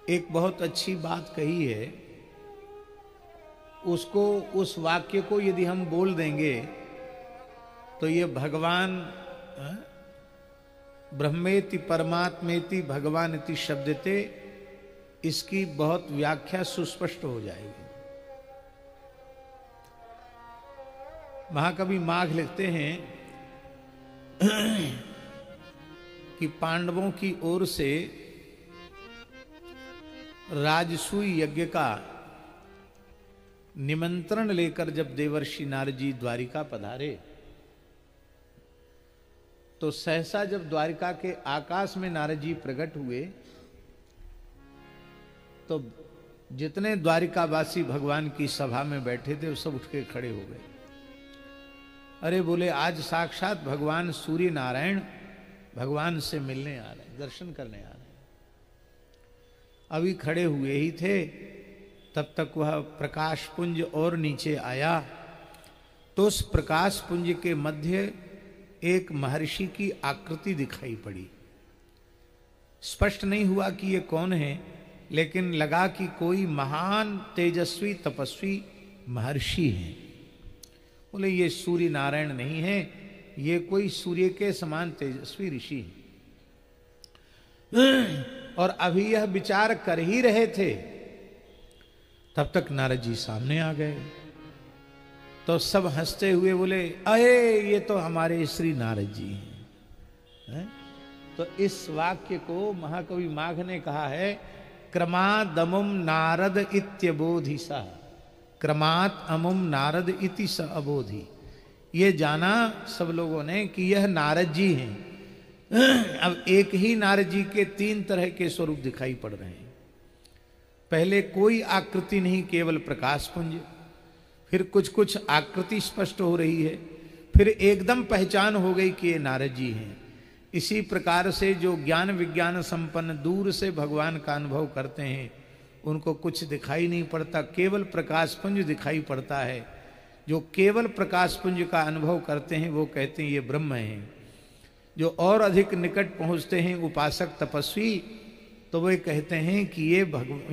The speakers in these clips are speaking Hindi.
एक बहुत अच्छी बात कही है, उसको उस वाक्य को यदि हम बोल देंगे तो ये भगवान ब्रह्मेति परमात्मेति भगवान इति शब्दते, इसकी बहुत व्याख्या सुस्पष्ट हो जाएगी। महाकवि माघ लिखते हैं कि पांडवों की ओर से राजसूय यज्ञ का निमंत्रण लेकर जब देवर्षि नारद जी द्वारिका पधारे, तो सहसा जब द्वारिका के आकाश में नारद जी प्रकट हुए तो जितने द्वारिकावासी भगवान की सभा में बैठे थे वो सब उठ के खड़े हो गए। अरे बोले, आज साक्षात भगवान सूर्य नारायण भगवान से मिलने आ रहे हैं, दर्शन करने आ रहे हैं। अभी खड़े हुए ही थे तब तक वह प्रकाश पुंज और नीचे आया, तो उस प्रकाश पुंज के मध्य एक महर्षि की आकृति दिखाई पड़ी। स्पष्ट नहीं हुआ कि ये कौन है, लेकिन लगा कि कोई महान तेजस्वी तपस्वी महर्षि है। बोले, ये सूर्य नारायण नहीं है, ये कोई सूर्य के समान तेजस्वी ऋषि है। और अभी यह विचार कर ही रहे थे तब तक नारद जी सामने आ गए। तो सब हंसते हुए बोले, अरे ये तो हमारे श्री नारद जी हैं। तो इस वाक्य को महाकवि माघ ने कहा है, क्रमादमुम नारद इत्यबोधि सा, क्रमात अमुम नारद इति स अबोधि। ये जाना सब लोगों ने कि यह नारद जी हैं। अब एक ही नारद जी के तीन तरह के स्वरूप दिखाई पड़ रहे हैं। पहले कोई आकृति नहीं, केवल प्रकाश पुंज। फिर कुछ कुछ आकृति स्पष्ट हो रही है, फिर एकदम पहचान हो गई कि ये नारद जी हैं। इसी प्रकार से जो ज्ञान विज्ञान संपन्न दूर से भगवान का अनुभव करते हैं, उनको कुछ दिखाई नहीं पड़ता, केवल प्रकाश पुंज दिखाई पड़ता है। जो केवल प्रकाश पुंज का अनुभव करते हैं वो कहते हैं ये ब्रह्म हैं। जो और अधिक निकट पहुंचते हैं उपासक तपस्वी, तो वे कहते हैं कि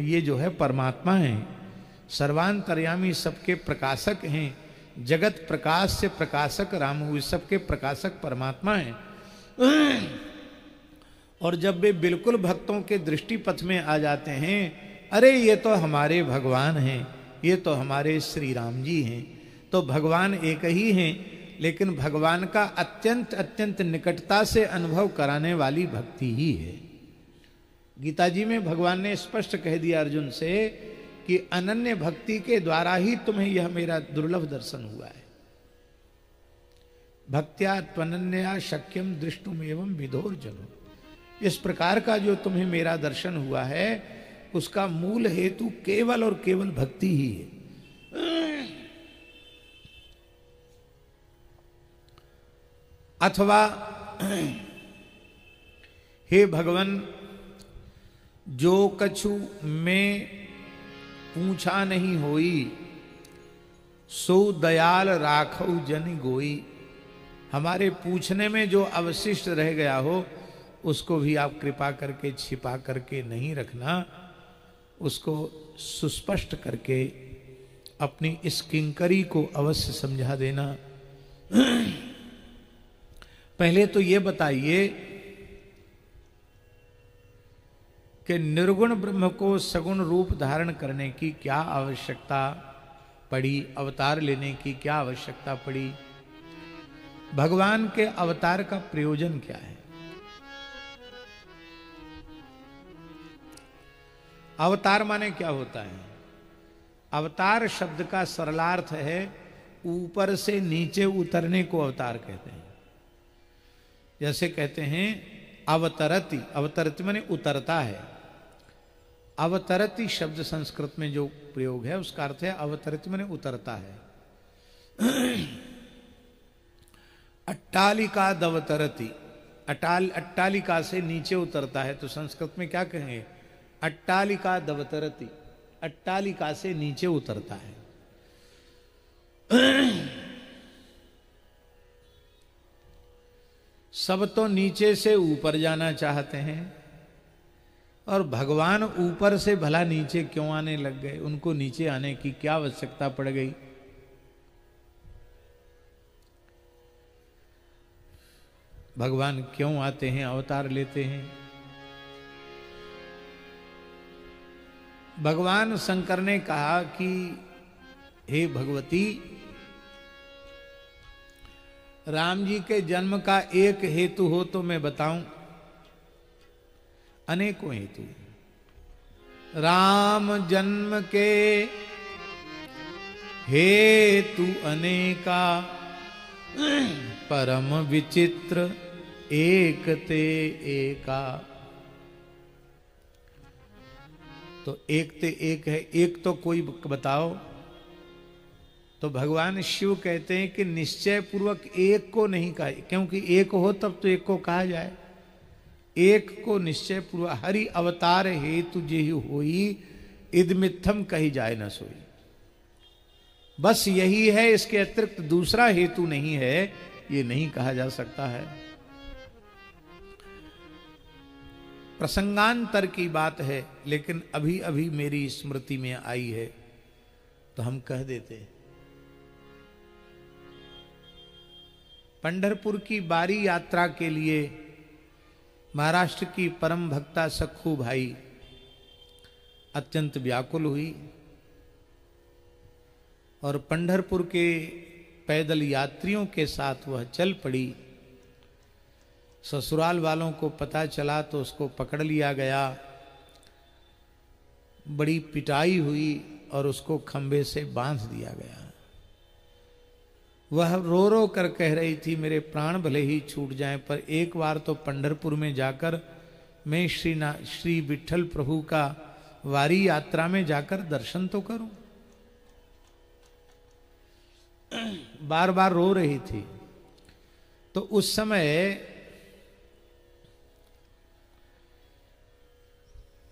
ये जो है परमात्मा हैं, सर्वांतर्यामी, सबके प्रकाशक हैं, जगत प्रकाश से प्रकाशक राम हुए, सबके प्रकाशक परमात्मा हैं। और जब वे बिल्कुल भक्तों के दृष्टि पथ में आ जाते हैं, अरे ये तो हमारे भगवान हैं, ये तो हमारे श्री राम जी हैं, तो भगवान एक ही हैं, लेकिन भगवान का अत्यंत अत्यंत निकटता से अनुभव कराने वाली भक्ति ही है। गीता जी में भगवान ने स्पष्ट कह दिया अर्जुन से कि अनन्य भक्ति के द्वारा ही तुम्हें यह मेरा दुर्लभ दर्शन हुआ है। भक्त्या त्वनन्या शक्यम दृष्टुम एवं विधोर्जनो। इस प्रकार का जो तुम्हें मेरा दर्शन हुआ है, उसका मूल हेतु केवल और केवल भक्ति ही है। अथवा हे भगवान, जो कछु में पूछा नहीं होई, सो दयाल राखौ जन गोई। हमारे पूछने में जो अवशिष्ट रह गया हो, उसको भी आप कृपा करके छिपा करके नहीं रखना, उसको सुस्पष्ट करके अपनी इस किंकरी को अवश्य समझा देना। पहले तो ये बताइए कि निर्गुण ब्रह्म को सगुण रूप धारण करने की क्या आवश्यकता पड़ी, अवतार लेने की क्या आवश्यकता पड़ी, भगवान के अवतार का प्रयोजन क्या है। अवतार माने क्या होता है? अवतार शब्द का सरलार्थ है ऊपर से नीचे उतरने को अवतार कहते हैं। जैसे कहते हैं अवतरति, अवतरति माने उतरता है। अवतरति शब्द संस्कृत में जो प्रयोग है उसका अर्थ है अवतरति माने उतरता है। अट्टालिका दवतरति, अट्टालिका से नीचे उतरता है, तो संस्कृत में क्या कहेंगे? अट्टालिका दवतरति, अट्टालिका से नीचे उतरता है। सब तो नीचे से ऊपर जाना चाहते हैं और भगवान ऊपर से भला नीचे क्यों आने लग गए? उनको नीचे आने की क्या आवश्यकता पड़ गई? भगवान क्यों आते हैं, अवतार लेते हैं? भगवान शंकर ने कहा कि हे भगवती, राम जी के जन्म का एक हेतु हो तो मैं बताऊं, अनेकों हेतु। राम जन्म के हेतु अनेका, परम विचित्र एक ते एका। तो एक ते एक है, एक तो कोई बताओ। तो भगवान शिव कहते हैं कि निश्चय पूर्वक एक को नहीं कहा, क्योंकि एक हो तब तो एक को कहा जाए। एक को निश्चय पूर्वक हरि अवतार हेतु जेहि होई, इदमित्थम कही जाए न सोई। बस यही है, इसके अतिरिक्त दूसरा हेतु नहीं है, ये नहीं कहा जा सकता है। प्रसंगांतर की बात है, लेकिन अभी अभी मेरी स्मृति में आई है तो हम कह देते हैं। पंढरपुर की बारी यात्रा के लिए महाराष्ट्र की परम भक्ता सखू भाई अत्यंत व्याकुल हुई और पंढरपुर के पैदल यात्रियों के साथ वह चल पड़ी। ससुराल वालों को पता चला तो उसको पकड़ लिया गया, बड़ी पिटाई हुई और उसको खंभे से बांध दिया गया। वह रो रो कर कह रही थी, मेरे प्राण भले ही छूट जाएं, पर एक बार तो पंढरपुर में जाकर मैं श्री विठ्ठल प्रभु का वारी यात्रा में जाकर दर्शन तो करूं। बार बार रो रही थी। तो उस समय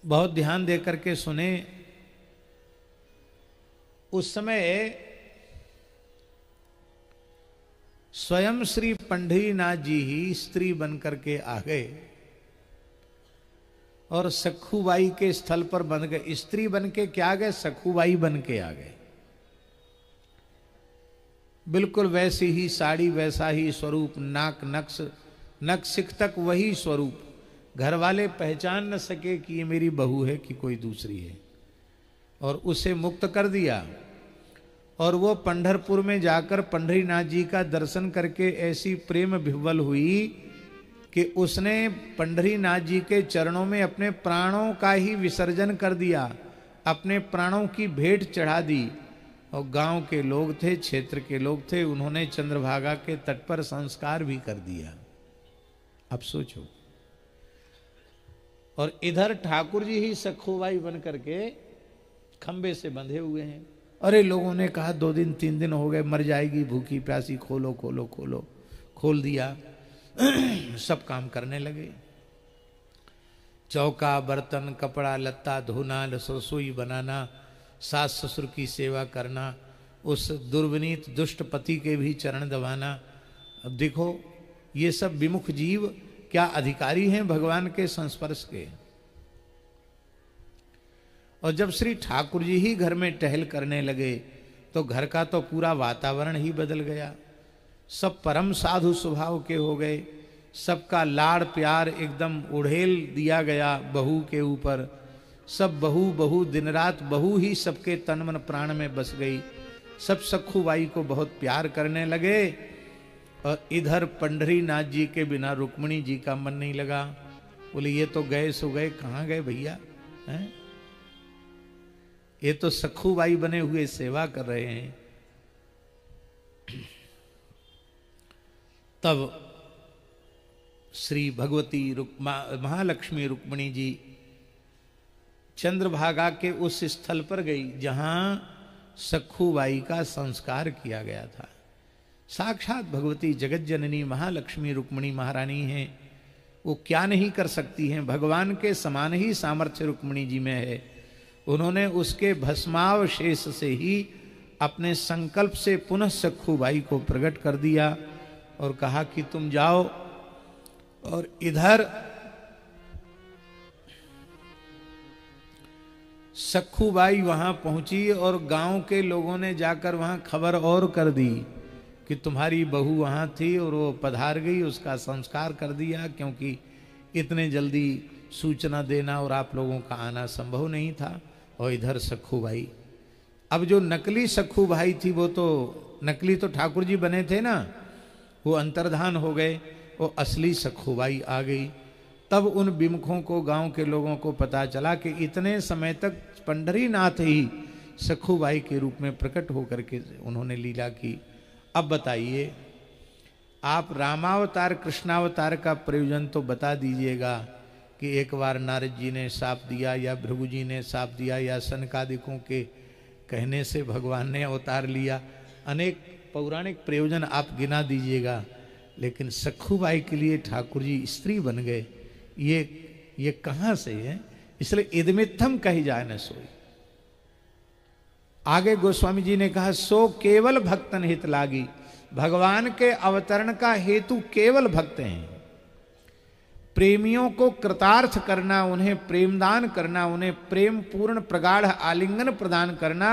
बहुत ध्यान दे करके सुने, उस समय स्वयं श्री पंढरीनाथ जी ही स्त्री बनकर के आ गए और सखूबाई के स्थल पर बन गए। स्त्री बन के क्या गए, सखूबाई बन के आ गए। बिल्कुल वैसी ही साड़ी, वैसा ही स्वरूप, नाक नक सिख तक वही स्वरूप। घर वाले पहचान न सके कि ये मेरी बहू है कि कोई दूसरी है, और उसे मुक्त कर दिया। और वो पंढरपुर में जाकर पंढरीनाथ जी का दर्शन करके ऐसी प्रेम विह्वल हुई कि उसने पंढरीनाथ जी के चरणों में अपने प्राणों का ही विसर्जन कर दिया, अपने प्राणों की भेंट चढ़ा दी। और गांव के लोग थे, क्षेत्र के लोग थे, उन्होंने चंद्रभागा के तट पर संस्कार भी कर दिया। अब सोचो, और इधर ठाकुर जी ही सखुबाई बन करके खंबे से बंधे हुए हैं। अरे लोगों ने कहा 2 दिन 3 दिन हो गए, मर जाएगी भूखी प्यासी, खोलो खोलो खोलो। खोल दिया। सब काम करने लगे, चौका बर्तन कपड़ा लत्ता धोना, रसोई बनाना, सास ससुर की सेवा करना, उस दुर्विनीत दुष्ट पति के भी चरण दबाना। अब देखो, ये सब विमुख जीव क्या अधिकारी हैं भगवान के संस्पर्श के। और जब श्री ठाकुर जी ही घर में टहल करने लगे तो घर का तो पूरा वातावरण ही बदल गया। सब परम साधु स्वभाव के हो गए, सबका लाड़ प्यार एकदम उड़ेल दिया गया बहू के ऊपर। सब बहू बहू, दिन रात बहू ही सबके तन मन प्राण में बस गई। सब सखूबाई को बहुत प्यार करने लगे। और इधर पंढरीनाथ जी के बिना रुक्मिणी जी का मन नहीं लगा। बोले ये तो गए सो गए, कहाँ गए भैया हैं? ये तो सखूबाई बने हुए सेवा कर रहे हैं। तब श्री भगवती महालक्ष्मी रुक्मिणी जी चंद्रभागा के उस स्थल पर गई जहां सखूबाई का संस्कार किया गया था। साक्षात भगवती जगत जननी महालक्ष्मी रुक्मिणी महारानी हैं। वो क्या नहीं कर सकती हैं, भगवान के समान ही सामर्थ्य रुक्मिणी जी में है। उन्होंने उसके भस्मावशेष से ही अपने संकल्प से पुनः सखूबाई को प्रकट कर दिया और कहा कि तुम जाओ और इधर सखूबाई वहां पहुंची और गांव के लोगों ने जाकर वहां खबर और कर दी कि तुम्हारी बहू वहां थी और वो पधार गई, उसका संस्कार कर दिया, क्योंकि इतने जल्दी सूचना देना और आप लोगों का आना संभव नहीं था। और इधर सखू भाई, अब जो नकली सखू भाई थी वो तो, नकली तो ठाकुर जी बने थे ना, वो अंतर्धान हो गए, वो असली सखू भाई आ गई। तब उन विमुखों को, गांव के लोगों को पता चला कि इतने समय तक पंढरीनाथ ही सखूबाई के रूप में प्रकट होकर के उन्होंने लीला की। अब बताइए, आप रामावतार कृष्णावतार का प्रयोजन तो बता दीजिएगा कि एक बार नारद जी ने साप दिया, या भृगु जी ने साप दिया, या सनकादिकों के कहने से भगवान ने अवतार लिया। अनेक पौराणिक प्रयोजन आप गिना दीजिएगा, लेकिन सखूबाई के लिए ठाकुर जी स्त्री बन गए, ये कहां से है? इसलिए इदमित्थम कही जाए न सोई। आगे गोस्वामी जी ने कहा, सो केवल भक्तन हित लागी। भगवान के अवतरण का हेतु केवल भक्त हैं। प्रेमियों को कृतार्थ करना, उन्हें प्रेमदान करना, उन्हें प्रेम पूर्ण प्रगाढ़ आलिंगन प्रदान करना,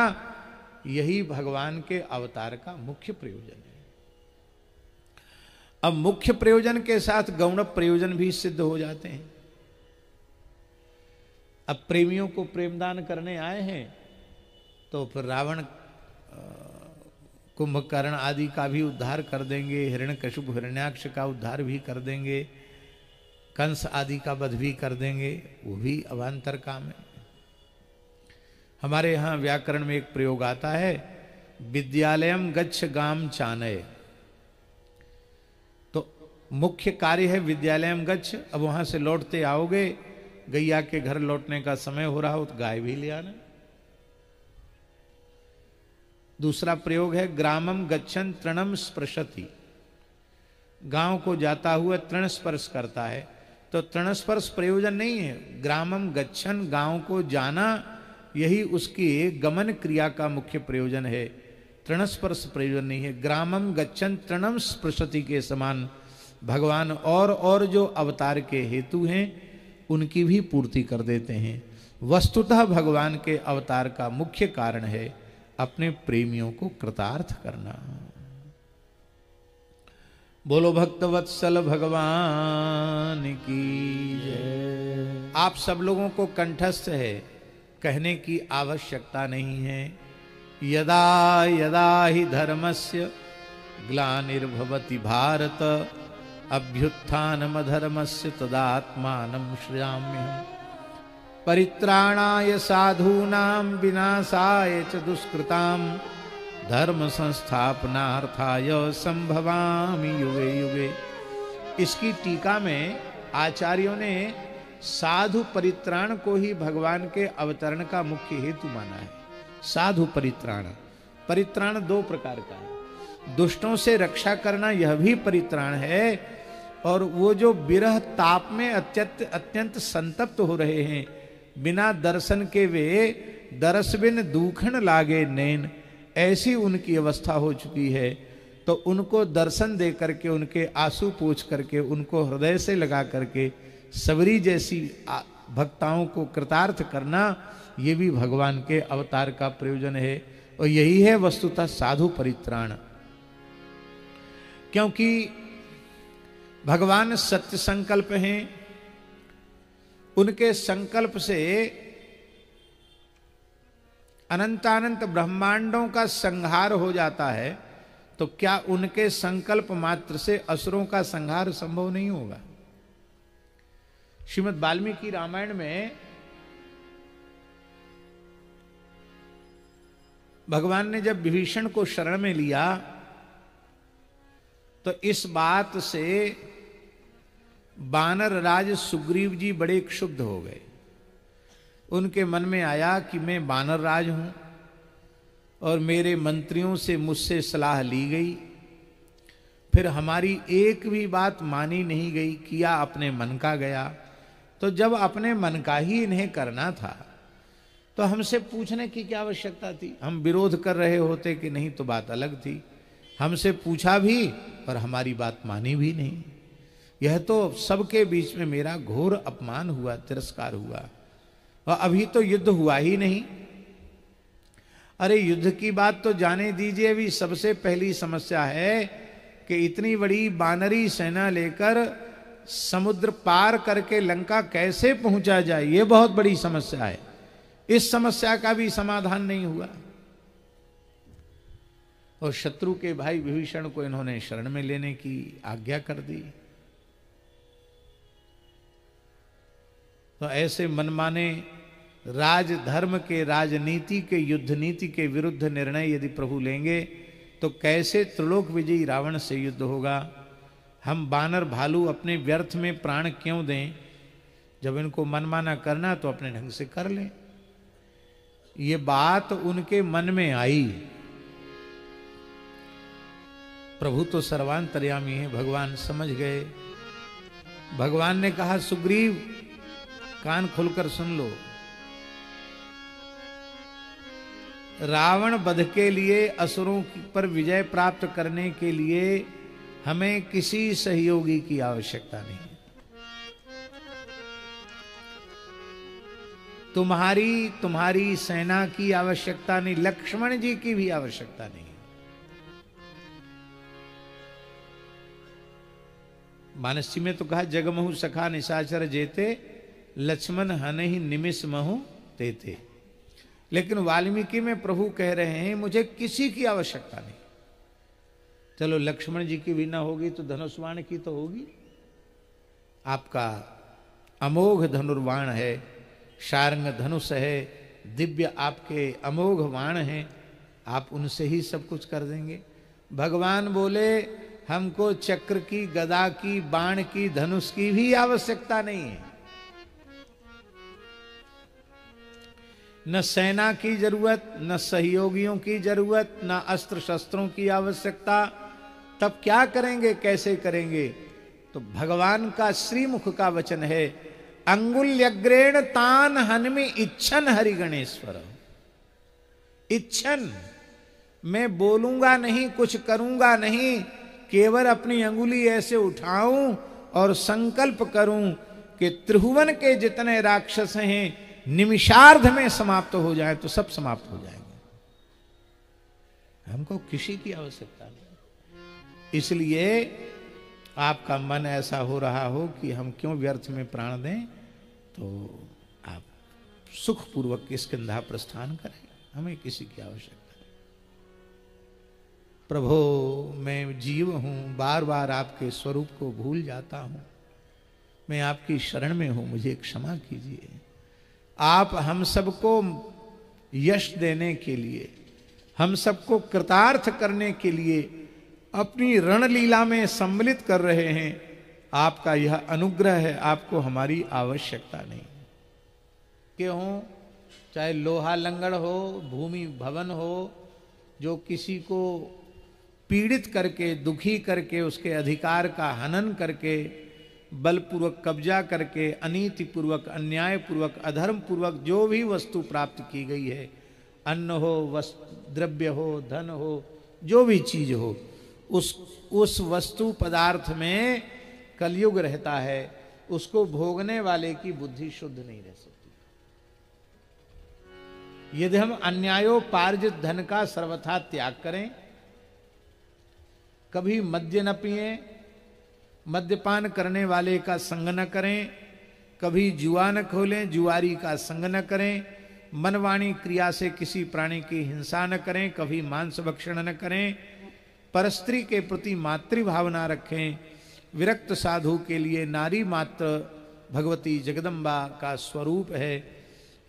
यही भगवान के अवतार का मुख्य प्रयोजन है। अब मुख्य प्रयोजन के साथ गौण प्रयोजन भी सिद्ध हो जाते हैं। अब प्रेमियों को प्रेमदान करने आए हैं तो फिर रावण कुंभकर्ण आदि का भी उद्धार कर देंगे, हिरण्यकशिपु हिरण्याक्ष का उद्धार भी कर देंगे, कंस आदि का वध भी कर देंगे, वो भी अवान्तर काम है। हमारे यहाँ व्याकरण में एक प्रयोग आता है, विद्यालयम गच्छ गाम चानय। तो मुख्य कार्य है विद्यालयम गच्छ। अब वहां से लौटते आओगे, गैया के घर लौटने का समय हो रहा हो तो गाय भी ले आना। दूसरा प्रयोग है ग्रामम गच्छन तृणम स्पृशति। गांव को जाता हुआ तृण स्पर्श करता है, तो तृण स्पर्श प्रयोजन नहीं है। ग्रामम गच्छन, गांव को जाना, यही उसकी गमन क्रिया का मुख्य प्रयोजन है। तृण स्पर्श प्रयोजन नहीं है। ग्रामम गच्छन तृणम स्पृशति के समान भगवान और जो अवतार के हेतु हैं उनकी भी पूर्ति कर देते हैं। वस्तुतः भगवान के अवतार का मुख्य कारण है अपने प्रेमियों को कृतार्थ करना। बोलो भक्तवत्सल भगवान की जय। आप सब लोगों को कंठस्थ है, कहने की आवश्यकता नहीं है। यदा यदा ही धर्मस्य ग्लानिर्भवति भारत अभ्युत्थानमधर्मस्य तदात्मानं श्रयाम्यहम्। परित्राणाय साधूनां विनाशाय च दुष्कृतां धर्म संस्थापनार्थाय संभवामि युगे युगे। इसकी टीका में आचार्यों ने साधु परित्राण को ही भगवान के अवतरण का मुख्य हेतु माना है। साधु परित्राण, परित्राण दो प्रकार का है। दुष्टों से रक्षा करना यह भी परित्राण है, और वो जो विरह ताप में अत्यंत संतप्त हो रहे हैं, बिना दर्शन के वे दरस बिन दूखण लागे नैन, ऐसी उनकी अवस्था हो चुकी है। तो उनको दर्शन दे करके, उनके आंसू पोंछ करके, उनको हृदय से लगा करके सबरी जैसी भक्ताओं को कृतार्थ करना, ये भी भगवान के अवतार का प्रयोजन है। और यही है वस्तुतः साधु परित्राण। क्योंकि भगवान सत्य संकल्प हैं, उनके संकल्प से अनंतानंत ब्रह्मांडों का संहार हो जाता है, तो क्या उनके संकल्प मात्र से असुरों का संहार संभव नहीं होगा? श्रीमद् वाल्मीकि रामायण में भगवान ने जब विभीषण को शरण में लिया, तो इस बात से बानर राज सुग्रीव जी बड़े क्षुब्ध हो गए। उनके मन में आया कि मैं बानर राज हूं और मेरे मंत्रियों से मुझसे सलाह ली गई, फिर हमारी एक भी बात मानी नहीं गई, किया अपने मन का गया। तो जब अपने मन का ही इन्हें करना था तो हमसे पूछने की क्या आवश्यकता थी? हम विरोध कर रहे होते कि नहीं तो बात अलग थी। हमसे पूछा भी और हमारी बात मानी भी नहीं। यह तो सबके बीच में मेरा घोर अपमान हुआ, तिरस्कार हुआ। और अभी तो युद्ध हुआ ही नहीं। अरे युद्ध की बात तो जाने दीजिए, अभी सबसे पहली समस्या है कि इतनी बड़ी वानरी सेना लेकर समुद्र पार करके लंका कैसे पहुंचा जाए, ये बहुत बड़ी समस्या है। इस समस्या का भी समाधान नहीं हुआ और शत्रु के भाई विभीषण को इन्होंने शरण में लेने की आज्ञा कर दी। तो ऐसे मनमाने राजधर्म के, राजनीति के, युद्ध नीति के विरुद्ध निर्णय यदि प्रभु लेंगे तो कैसे त्रिलोक विजयी रावण से युद्ध होगा। हम बानर भालू अपने व्यर्थ में प्राण क्यों दें, जब इनको मनमाना करना तो अपने ढंग से कर लें। ये बात उनके मन में आई। प्रभु तो सर्वांतर्यामी है, भगवान समझ गए। भगवान ने कहा, सुग्रीव कान खोलकर सुन लो, रावण वध के लिए, असुरों पर विजय प्राप्त करने के लिए हमें किसी सहयोगी की आवश्यकता नहीं। तुम्हारी सेना की आवश्यकता नहीं, लक्ष्मण जी की भी आवश्यकता नहीं। मानसी में तो कहा, जगमहु सखा निशाचर जेते, लक्ष्मण हनहि निमिष महु तेते। लेकिन वाल्मीकि में प्रभु कह रहे हैं, मुझे किसी की आवश्यकता नहीं। चलो लक्ष्मण जी की भी ना होगी तो धनुष्वाण की तो होगी। आपका अमोघ धनुर्वाण है, शार्ंग धनुष है, दिव्य आपके अमोघ वाण हैं, आप उनसे ही सब कुछ कर देंगे। भगवान बोले, हमको चक्र की, गदा की, बाण की, धनुष की भी आवश्यकता नहीं है। न सेना की जरूरत, न सहयोगियों की जरूरत, न अस्त्र शस्त्रों की आवश्यकता। तब क्या करेंगे, कैसे करेंगे? तो भगवान का श्रीमुख का वचन है, अंगुल्यग्रेण तान हन्मि इच्छन हरिगणेश्वर। इच्छन, मैं बोलूंगा नहीं, कुछ करूंगा नहीं, केवल अपनी अंगुली ऐसे उठाऊं और संकल्प करूं कि त्रिभुवन के जितने राक्षस हैं निमिषार्ध में समाप्त हो जाए तो सब समाप्त हो जाएंगे। हमको किसी की आवश्यकता नहीं। इसलिए आपका मन ऐसा हो रहा हो कि हम क्यों व्यर्थ में प्राण दें, तो आप सुखपूर्वक किष्किंधा प्रस्थान करें, हमें किसी की आवश्यकता नहीं। प्रभो मैं जीव हूं, बार बार आपके स्वरूप को भूल जाता हूं, मैं आपकी शरण में हूं, मुझे क्षमा कीजिए। आप हम सबको यश देने के लिए, हम सबको कृतार्थ करने के लिए अपनी रणलीला में सम्मिलित कर रहे हैं। आपका यह अनुग्रह है, आपको हमारी आवश्यकता नहीं। क्यों? चाहे लोहा लंगड़ हो, भूमि भवन हो, जो किसी को पीड़ित करके, दुखी करके, उसके अधिकार का हनन करके, बलपूर्वक कब्जा करके, अनीतिपूर्वक, अन्यायपूर्वक, अधर्मपूर्वक जो भी वस्तु प्राप्त की गई है, अन्न हो, द्रव्य हो, धन हो, जो भी चीज हो, उस वस्तु पदार्थ में कलयुग रहता है। उसको भोगने वाले की बुद्धि शुद्ध नहीं रह सकती। यदि हम अन्यायोपार्जित धन का सर्वथा त्याग करें, कभी मद्य न पिएं, मद्यपान करने वाले का संग न करें, कभी जुआ न खोलें, जुआरी का संग न करें, मनवाणी क्रिया से किसी प्राणी की हिंसा न करें, कभी मांस भक्षण न करें, परस्त्री के प्रति मातृभावना रखें, विरक्त साधु के लिए नारी मात्र भगवती जगदम्बा का स्वरूप है,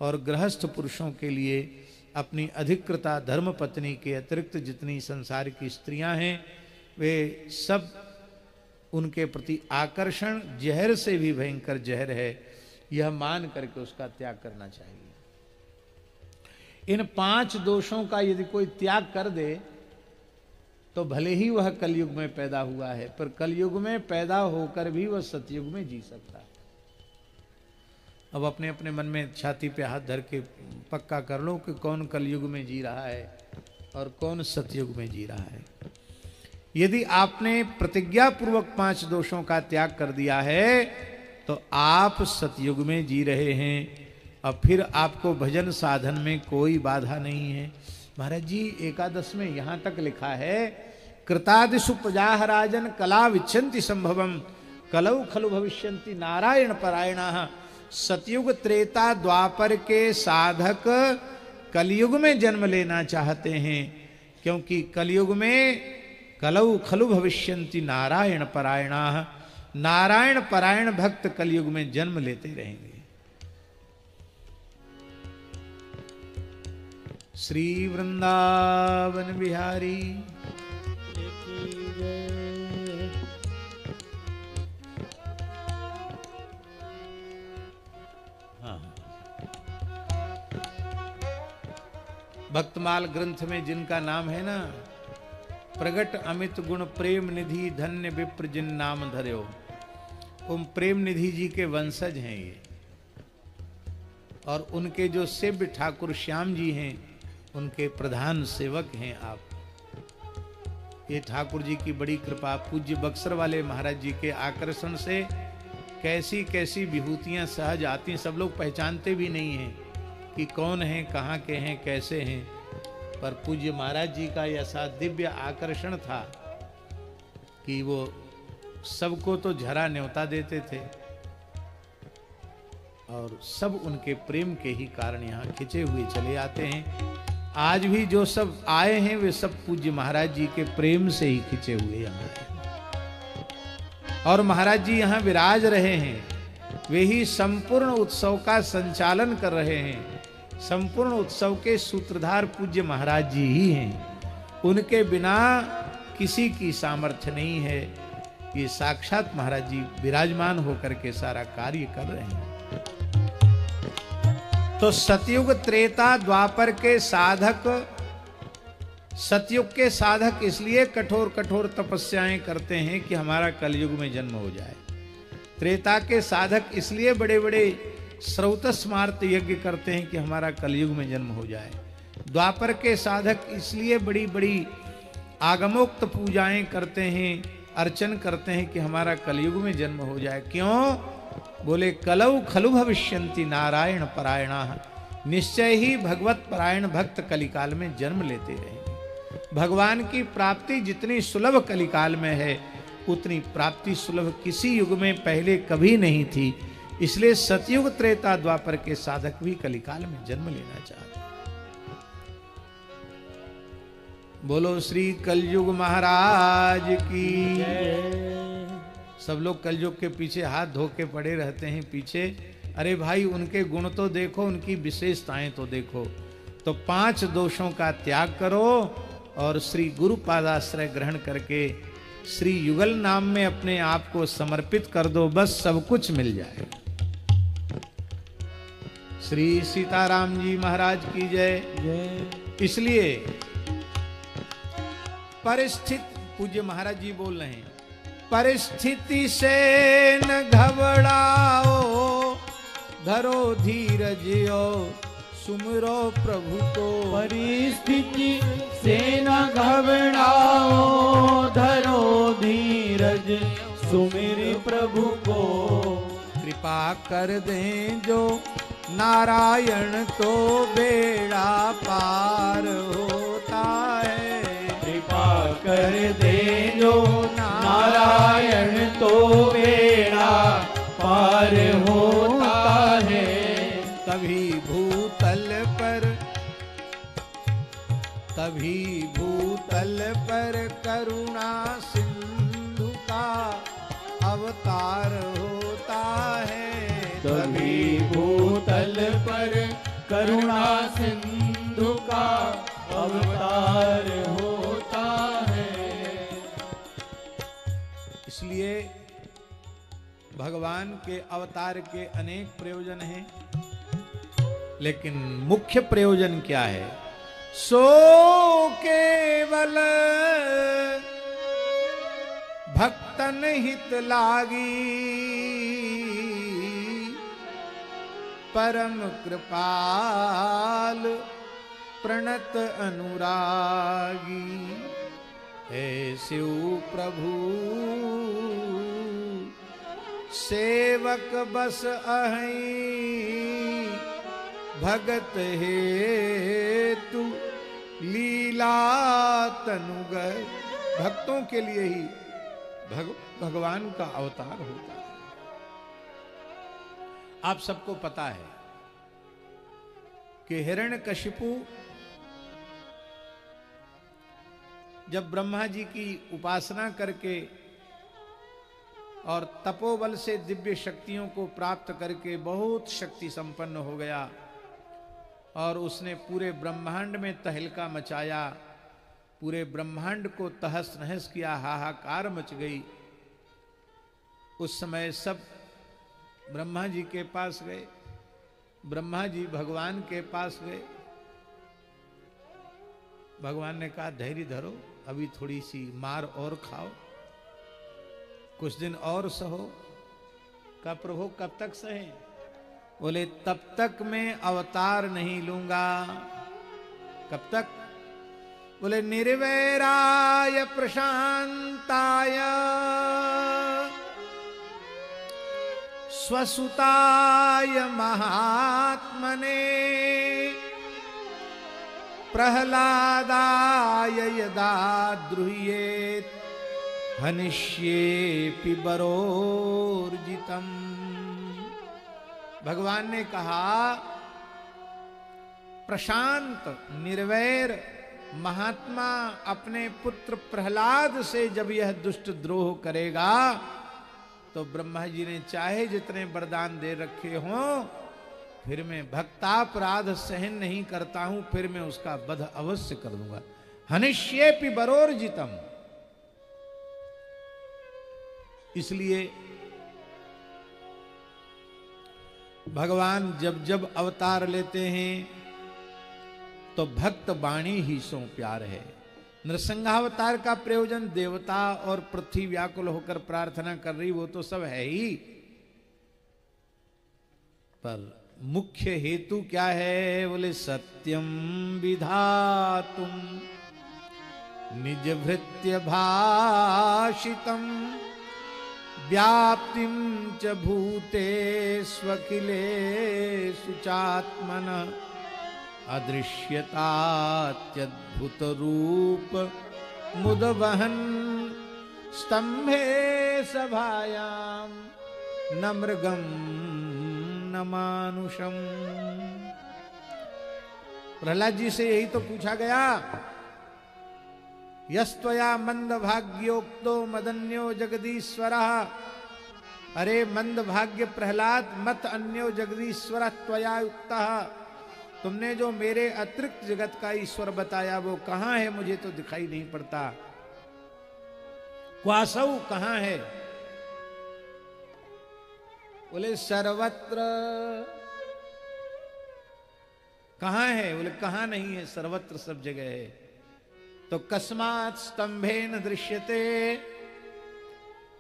और गृहस्थ पुरुषों के लिए अपनी अधिकृता धर्म पत्नी के अतिरिक्त जितनी संसार की स्त्रियां हैं, वे सब उनके प्रति आकर्षण जहर से भी भयंकर जहर है, यह मान करके उसका त्याग करना चाहिए। इन 5 दोषों का यदि कोई त्याग कर दे तो भले ही वह कलयुग में पैदा हुआ है, पर कलयुग में पैदा होकर भी वह सतयुग में जी सकता है। अब अपने अपने मन में छाती पे हाथ धर के पक्का कर लो कि कौन कलयुग में जी रहा है और कौन सतयुग में जी रहा है। यदि आपने प्रतिज्ञा पूर्वक 5 दोषों का त्याग कर दिया है तो आप सतयुग में जी रहे हैं, और फिर आपको भजन साधन में कोई बाधा नहीं है। महाराज जी एकादश में यहां तक लिखा है, कृतादिषु प्रजाः राजन कला विच्छन्ति संभवम कलौ खलु भविष्यन्ति नारायण परायणाः। सतयुग त्रेता द्वापर के साधक कलयुग में जन्म लेना चाहते हैं, क्योंकि कलयुग में कलौ खलु भविष्यन्ति नारायण परायणाः। नारायण परायण भक्त कलयुग में जन्म लेते रहेंगे। श्री वृंदावन बिहारी भक्तमाल ग्रंथ में जिनका नाम है ना, प्रगट अमित गुण प्रेम निधि धन्य विप्र जिन नाम धर्यो, उन प्रेम निधि जी के वंशज हैं ये। और उनके जो सेव्य ठाकुर श्याम जी हैं, उनके प्रधान सेवक हैं आप। ये ठाकुर जी की बड़ी कृपा, पूज्य बक्सर वाले महाराज जी के आकर्षण से कैसी कैसी विभूतियां सहज आती, सब लोग पहचानते भी नहीं हैं कि कौन है, कहाँ के हैं, कैसे हैं। पर पूज्य महाराज जी का ऐसा दिव्य आकर्षण था कि वो सबको तो झरा न्योता देते थे, और सब उनके प्रेम के ही कारण यहाँ खिंचे हुए चले आते हैं। आज भी जो सब आए हैं वे सब पूज्य महाराज जी के प्रेम से ही खिंचे हुए यहाँ हैं। और महाराज जी यहाँ विराज रहे हैं, वे ही संपूर्ण उत्सव का संचालन कर रहे हैं। संपूर्ण उत्सव के सूत्रधार पूज्य महाराज जी ही हैं। उनके बिना किसी की सामर्थ्य नहीं है। ये साक्षात महाराज जी विराजमान होकर के सारा कार्य कर रहे हैं। तो सतयुग त्रेता द्वापर के साधक, सतयुग के साधक इसलिए कठोर कठोर तपस्याएं करते हैं कि हमारा कलयुग में जन्म हो जाए। त्रेता के साधक इसलिए बड़े बड़े श्रौत स्मार्त यज्ञ करते हैं कि हमारा कलयुग में जन्म हो जाए। द्वापर के साधक इसलिए बड़ी बड़ी आगमोक्त पूजाएं करते हैं, अर्चन करते हैं कि हमारा कलयुग में जन्म हो जाए। क्यों? बोले कलौ खलु भविष्यन्ति नारायण परायणाः। निश्चय ही भगवत परायण भक्त कलिकाल में जन्म लेते रहेंगे। भगवान की प्राप्ति जितनी सुलभ कलिकाल में है, उतनी प्राप्ति सुलभ किसी युग में पहले कभी नहीं थी। इसलिए सतयुग त्रेता द्वापर के साधक भी कलिकाल में जन्म लेना चाहते हैं। बोलो श्री कलयुग महाराज की। सब लोग कलयुग के पीछे हाथ धो के पड़े रहते हैं पीछे। अरे भाई उनके गुण तो देखो, उनकी विशेषताएं तो देखो। तो 5 दोषों का त्याग करो और श्री गुरु पादाश्रय ग्रहण करके श्री युगल नाम में अपने आप को समर्पित कर दो, बस सब कुछ मिल जाएगा। श्री सीताराम जी महाराज की जय। इसलिए परिस्थिति, पूज्य महाराज जी बोल रहे हैं, परिस्थिति से न घबराओ, धरो धीरज और सुमिरो प्रभु को। परिस्थिति से न घबराओ, धरो धीरज सुमिर प्रभु को। कृपा कर दें जो नारायण तो बेड़ा पार होता है। कृपा कर दे जो नारायण तो बेड़ा पार होता है। तभी भूतल पर करुणा सिंधु का अवतार होता है। तभी भूतल पर करुणा सिंधु का अवतार होता है। इसलिए भगवान के अवतार के अनेक प्रयोजन हैं, लेकिन मुख्य प्रयोजन क्या है? सो केवल भक्तन हित लागी, परम कृपाल प्रणत अनुरागी। हे शिव प्रभु सेवक बस अहै, भगत हेतु लीला तनुगर। भक्तों के लिए ही भगवान का अवतार होता है। आप सबको पता है कि हिरण्यकशिपु जब ब्रह्मा जी की उपासना करके और तपोबल से दिव्य शक्तियों को प्राप्त करके बहुत शक्ति संपन्न हो गया और उसने पूरे ब्रह्मांड में तहलका मचाया, पूरे ब्रह्मांड को तहस नहस किया, हाहाकार मच गई। उस समय सब ब्रह्मा जी के पास गए, ब्रह्मा जी भगवान के पास गए। भगवान ने कहा धैर्य धरो, अभी थोड़ी सी मार और खाओ, कुछ दिन और सहो। का प्रभु कब तक सहे? बोले तब तक मैं अवतार नहीं लूंगा। कब तक? बोले निर्वैराय प्रशांताय स्वसुताय महात्मने प्रहलादाय यदा द्रुह्येत हनिष्येपि बरोर्जितम्। भगवान ने कहा प्रशांत निर्वैर महात्मा अपने पुत्र प्रहलाद से जब यह दुष्ट द्रोह करेगा तो ब्रह्मा जी ने चाहे जितने वरदान दे रखे हों, फिर मैं भक्तापराध सहन नहीं करता हूं, फिर मैं उसका वध अवश्य कर दूंगा। हनिष्येपि बरोर्जितम्। इसलिए भगवान जब जब अवतार लेते हैं तो भक्त वाणी ही सो प्यार है। नृसिंहावतार का प्रयोजन देवता और पृथ्वी व्याकुल होकर प्रार्थना कर रही, वो तो सब है ही, पर मुख्य हेतु क्या है? बोले सत्यम विधातुम निज भृत्य भाषितम व्याप्तिम च भूते स्वकिले सुचात्मन अदृश्यतात्यद्भुत रूप मुदवहन स्तंभे सभायाम न मृगम न मानुषम। प्रहलाद जी से यही तो पूछा गया, यस्त्वया मंद भाग्योक्तो मदन्यो जगदीश्वरः। अरे मंद भाग्य प्रहलाद, मत अन्यो जगदीश्वर त्वया युक्तः। तुमने जो मेरे अतिरिक्त जगत का ईश्वर बताया वो कहां है? मुझे तो दिखाई नहीं पड़ता। क्वासौ कहां है? बोले सर्वत्र। कहां है? बोले कहां नहीं है, सर्वत्र सब जगह है। तो कस्मात् स्तंभे न दृश्यते,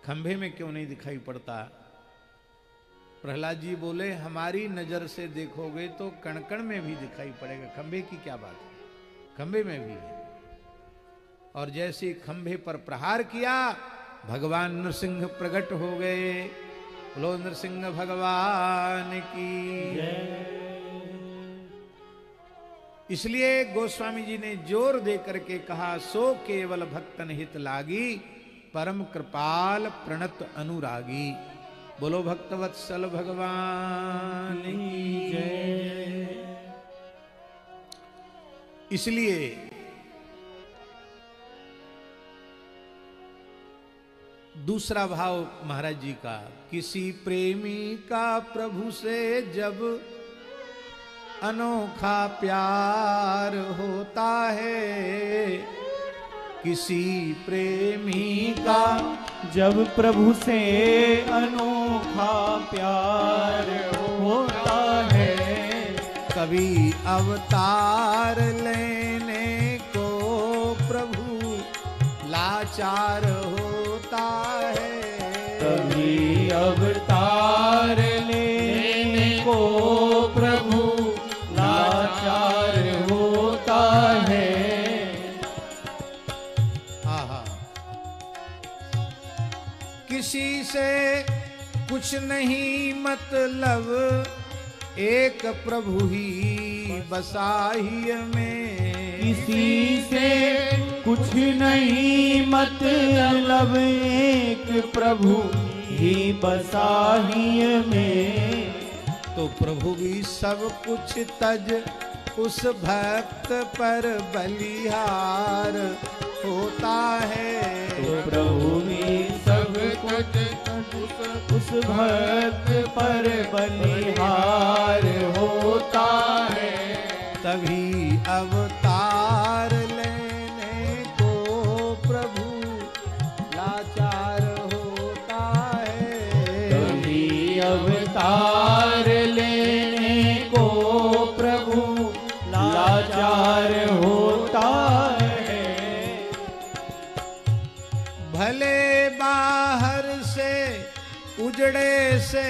खंभे में क्यों नहीं दिखाई पड़ता? प्रहलाद जी बोले हमारी नजर से देखोगे तो कण कण में भी दिखाई पड़ेगा, खंभे की क्या बात है, खंभे में भी है। और जैसे खंभे पर प्रहार किया भगवान नृसिंह प्रकट हो गए। बोलो नृसिंह भगवान की। इसलिए गोस्वामी जी ने जोर दे करके कहा, सो केवल भक्तन हित लागी परम कृपाल प्रणत अनुरागी। बोलो भक्तवत्सल भगवान की जय। इसलिए दूसरा भाव महाराज जी का, किसी प्रेमी का प्रभु से जब अनोखा प्यार होता है, किसी प्रेमी का जब प्रभु से अनोखा प्यार होता है, कभी अवतार लेने को प्रभु लाचार होता है, कभी अवतार लेने को प्रभु लाचार होता है। किसी से कुछ नहीं मतलब, एक प्रभु ही बसाही में। किसी से कुछ नहीं मतलब, एक प्रभु ही बसाही में। तो प्रभु भी सब कुछ तज उस भक्त पर बलिहार होता है। तो प्रभु भी सब कुछ उस भक्त पर बलिहार होता है। तभी अवतार लेने को प्रभु लाचार होता है। तभी अवतार लेने को प्रभु लाचार होता है। भले बाहर से उजड़े से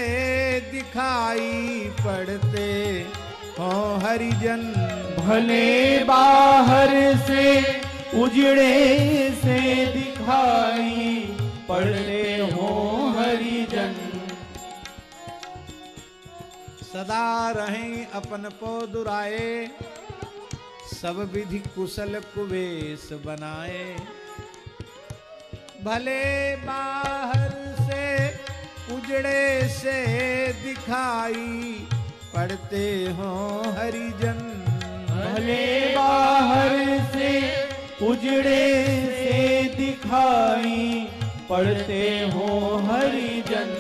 दिखाई पड़ते हो हरिजन। भले बाहर से उजड़े से दिखाई पड़ते हो हरिजन। सदा रहें अपन को दुराए, सब विधि कुशल कुबेश बनाए। भले बाहर से उजड़े से दिखाई पड़ते हो हरिजन। भले बाहर से उजड़े से दिखाई पड़ते हो हरिजन।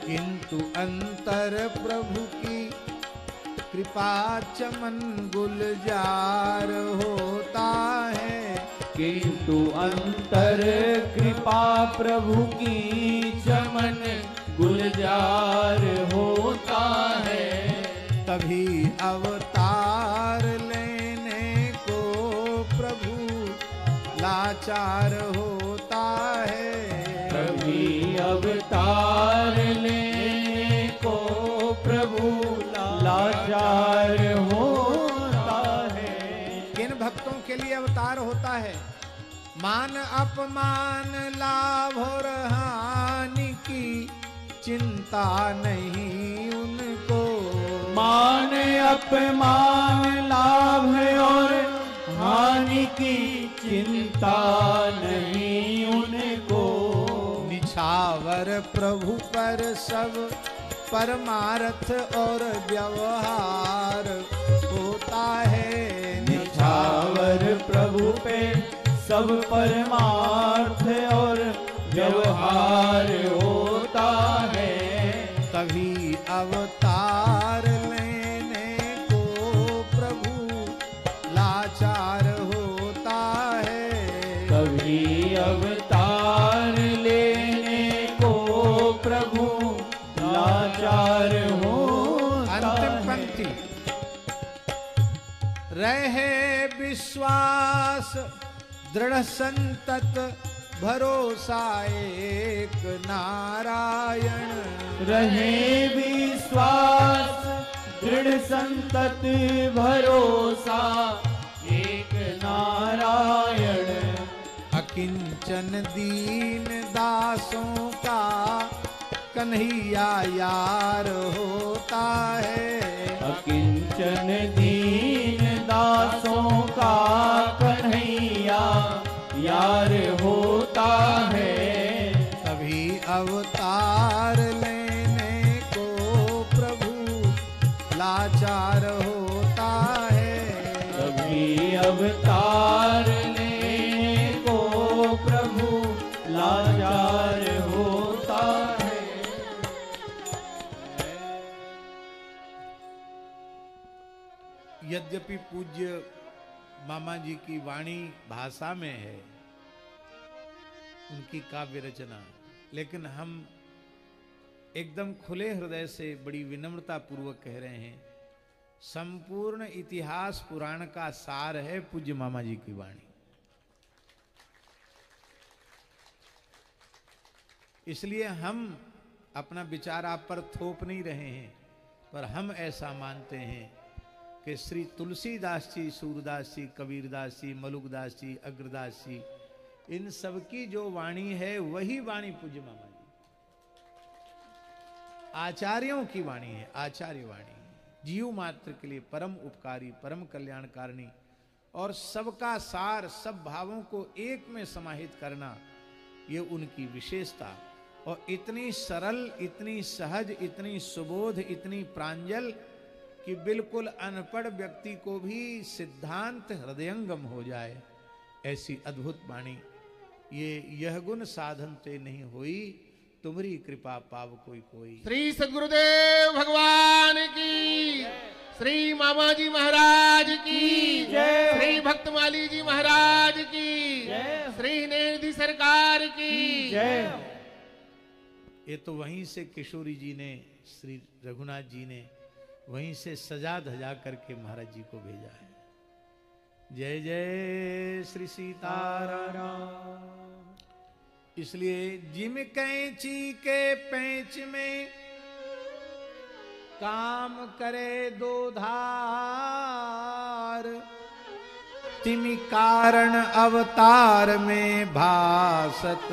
किंतु अंतर प्रभु की कृपा चमन गुलजार होता है। किंतु अंतर कृपा प्रभु की चमन गुलजार होता है। तभी अवतार लेने को प्रभु लाचार होता है। तभी अवतार लेने को प्रभु लाचार होता है। किन भक्तों के लिए अवतार होता है? मान अपमान लाभ और हानि की चिंता नहीं उनको। मान अपमान लाभ और हानि की चिंता नहीं उनको। निछावर प्रभु पर सब परमार्थ और व्यवहार होता है। निछावर प्रभु पे सब परमार्थ और व्यवहार होता है। तभी अवतार लेने को प्रभु लाचार होता है। तभी अवतार लेने को प्रभु लाचार होता है। अंतिम पंक्ति, रहे विश्वास दृढ़ संतत भरोसा एक नारायण। रहे विश्वास दृढ़ संतत भरोसा एक नारायण। अकिंचन दीन दासों का कन्हैया यार होता है। अकिंचन दीन दासों का कन्हैया यार होता है। तभी अवतार लेने को प्रभु लाचार होता है। तभी अवतार लेने को प्रभु लाचार होता है। यद्यपि पूज्य मामा जी की वाणी भाषा में है, उनकी काव्य रचना, लेकिन हम एकदम खुले हृदय से बड़ी विनम्रता पूर्वक कह रहे हैं, संपूर्ण इतिहास पुराण का सार है पूज्य मामा जी की वाणी। इसलिए हम अपना विचार आप पर थोप नहीं रहे हैं, पर हम ऐसा मानते हैं कि श्री तुलसीदास जी, सूरदास जी, कबीरदास जी, मलुकदास जी, अग्रदास जी, इन सब की जो वाणी है वही वाणी पूज्य मामा जी, आचार्यों की वाणी है, आचार्य वाणी। जीव मात्र के लिए परम उपकारी, परम कल्याणकारिणी और सबका सार, सब भावों को एक में समाहित करना, ये उनकी विशेषता। और इतनी सरल, इतनी सहज, इतनी सुबोध, इतनी प्रांजल कि बिल्कुल अनपढ़ व्यक्ति को भी सिद्धांत हृदयंगम हो जाए, ऐसी अद्भुत वाणी। यह गुण साधन ते नहीं हुई, तुम्हारी कृपा पाव कोई कोई। श्री सद्गुरुदेव भगवान की, श्री मामा जी महाराज की जय, श्री भक्तमाली जी महाराज की जय, श्री नेधी सरकार की जय। ये तो वहीं से किशोरी जी ने, श्री रघुनाथ जी ने वहीं से सजा धजा करके महाराज जी को भेजा है। जय जय श्री सीताराम। इसलिए जिम कैंची के पैंच में काम करे दो धार, तिमि कारण अवतार में भासत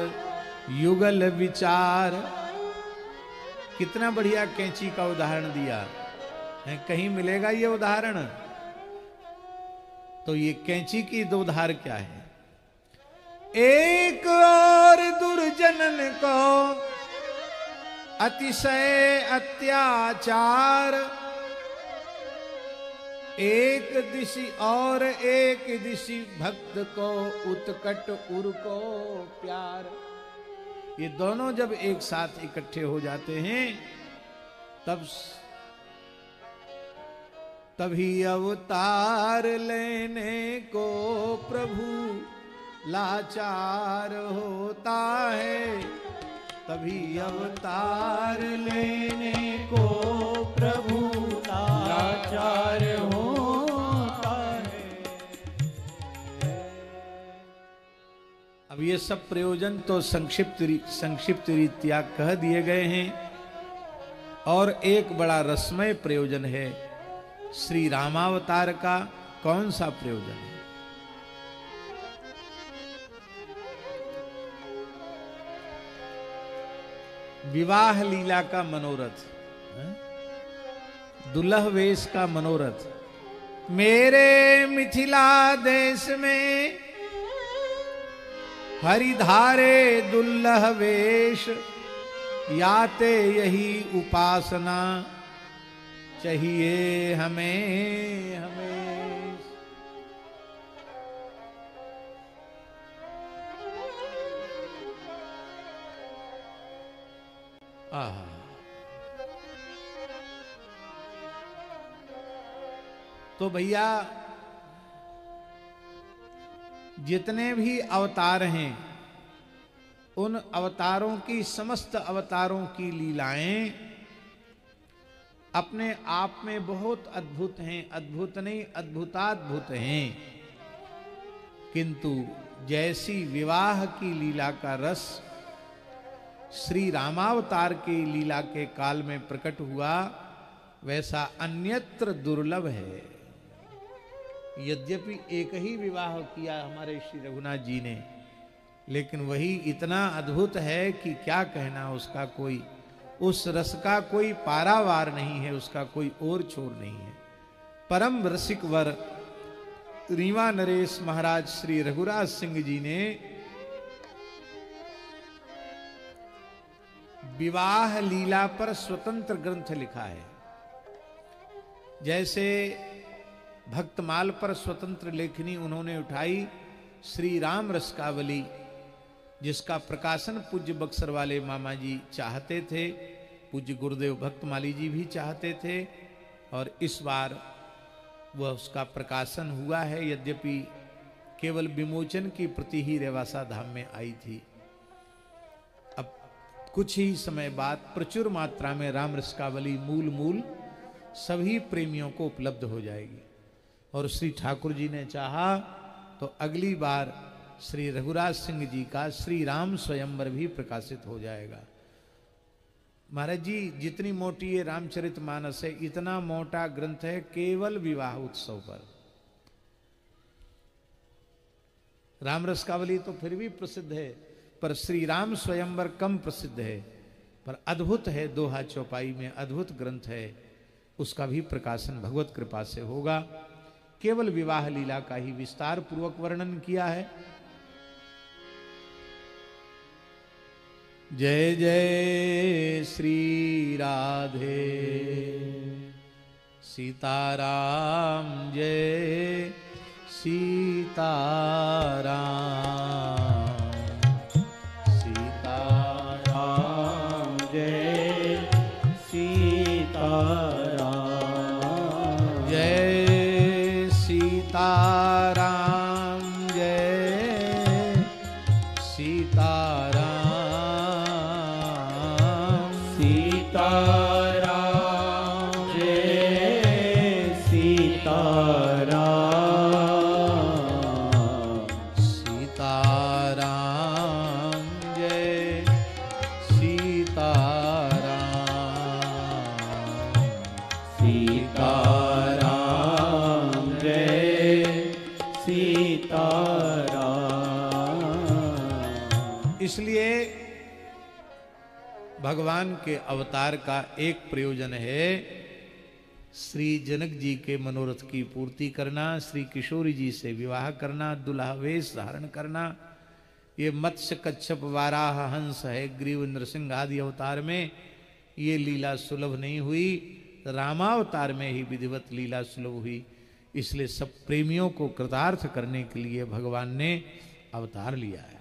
युगल विचार। कितना बढ़िया कैंची का उदाहरण दिया है, कहीं मिलेगा ये उदाहरण? तो ये कैंची की दो धार क्या है? एक और दुर्जनन को अतिशय अत्याचार, एक दिशि और एक दिशि भक्त को उत्कट उर को प्यार। ये दोनों जब एक साथ इकट्ठे हो जाते हैं तभी अवतार लेने को प्रभु लाचार होता है, तभी अवतार लेने को प्रभु लाचार होता है। अब ये सब प्रयोजन तो संक्षिप्त रीत्या कह दिए गए हैं। और एक बड़ा रसमय प्रयोजन है श्री रामावतार का। कौन सा प्रयोजन है? विवाह लीला का मनोरथ, दुल्लह वेश का मनोरथ। मेरे मिथिला देश में हरिधारे दुल्लह वेश, याते यही उपासना चाहिए हमें हमें। तो भैया जितने भी अवतार हैं, उन अवतारों की, समस्त अवतारों की लीलाएं अपने आप में बहुत अद्भुत हैं। अद्भुत नहीं, अद्भुताद्भुत हैं। किंतु जैसी विवाह की लीला का रस श्री रामावतार की लीला के काल में प्रकट हुआ, वैसा अन्यत्र दुर्लभ है। यद्यपि एक ही विवाह किया हमारे श्री रघुनाथ जी ने, लेकिन वही इतना अद्भुत है कि क्या कहना उसका। कोई उस रस का कोई पारावार नहीं है, उसका कोई और छोर नहीं है। परम रसिक वर रीवा नरेश महाराज श्री रघुराज सिंह जी ने विवाह लीला पर स्वतंत्र ग्रंथ लिखा है। जैसे भक्तमाल पर स्वतंत्र लेखनी उन्होंने उठाई श्री राम रसकावली, जिसका प्रकाशन पूज्य बक्सर वाले मामा जी चाहते थे, पूज्य गुरुदेव भक्तमाली जी भी चाहते थे, और इस बार वह उसका प्रकाशन हुआ है। यद्यपि केवल विमोचन की प्रति ही रेवासा धाम में आई थी। अब कुछ ही समय बाद प्रचुर मात्रा में राम रसकावली मूल सभी प्रेमियों को उपलब्ध हो जाएगी। और श्री ठाकुर जी ने चाहा तो अगली बार श्री रघुराज सिंह जी का श्री राम स्वयंवर भी प्रकाशित हो जाएगा। महाराज जी, जितनी मोटी ये रामचरितमानस है, इतना मोटा ग्रंथ है केवल विवाह उत्सव पर। राम रसकावली तो फिर भी प्रसिद्ध है, पर श्री राम स्वयंवर कम प्रसिद्ध है, पर अद्भुत है। दोहा चौपाई में अद्भुत ग्रंथ है। उसका भी प्रकाशन भगवत कृपा से होगा। केवल विवाह लीला का ही विस्तार पूर्वक वर्णन किया है। जय जय श्री राधे सीताराम, जय सीताराम सीताराम, जय सीताराम, जय सीताराम, जय सीताराम, सीताराम, जय सीताराम, सीताराम, जय सीताराम, सीताराम, जय सीताराम। इसलिए भगवान के अवतार का एक प्रयोजन है श्री जनक जी के मनोरथ की पूर्ति करना, श्री किशोरी जी से विवाह करना, दुल्हा वेश धारण करना। ये मत्स्य कच्छप वाराह हंस है ग्रीव नृसिंह आदि अवतार में ये लीला सुलभ नहीं हुई, रामावतार में ही विधिवत लीला सुलभ हुई। इसलिए सब प्रेमियों को कृतार्थ करने के लिए भगवान ने अवतार लिया है।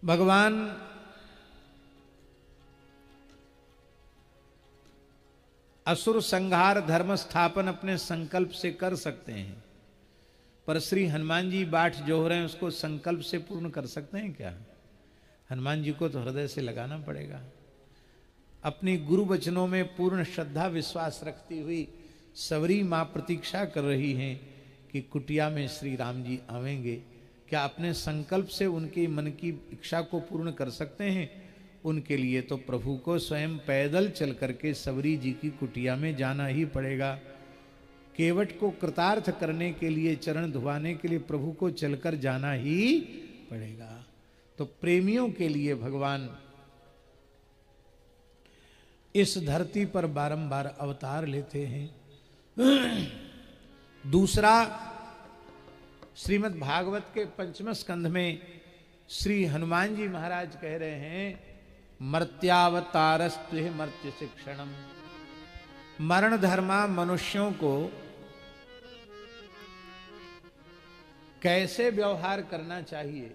भगवान असुर संहार धर्म स्थापन अपने संकल्प से कर सकते हैं, पर श्री हनुमान जी बाट जो हो रहे हैं उसको संकल्प से पूर्ण कर सकते हैं क्या? हनुमान जी को तो हृदय से लगाना पड़ेगा। अपनी गुरु वचनों में पूर्ण श्रद्धा विश्वास रखती हुई सवरी मां प्रतीक्षा कर रही हैं कि कुटिया में श्री राम जी आवेंगे। क्या अपने संकल्प से उनके मन की इच्छा को पूर्ण कर सकते हैं? उनके लिए तो प्रभु को स्वयं पैदल चल करके सवरी जी की कुटिया में जाना ही पड़ेगा। केवट को कृतार्थ करने के लिए, चरण धुआने के लिए प्रभु को चलकर जाना ही पड़ेगा। तो प्रेमियों के लिए भगवान इस धरती पर बारंबार अवतार लेते हैं। दूसरा, श्रीमद् भागवत के 5वें स्कंध में श्री हनुमान जी महाराज कह रहे हैं, मर्त्यावतारस्त्वे मर्त्य शिक्षणम। मरण धर्मा मनुष्यों को कैसे व्यवहार करना चाहिए,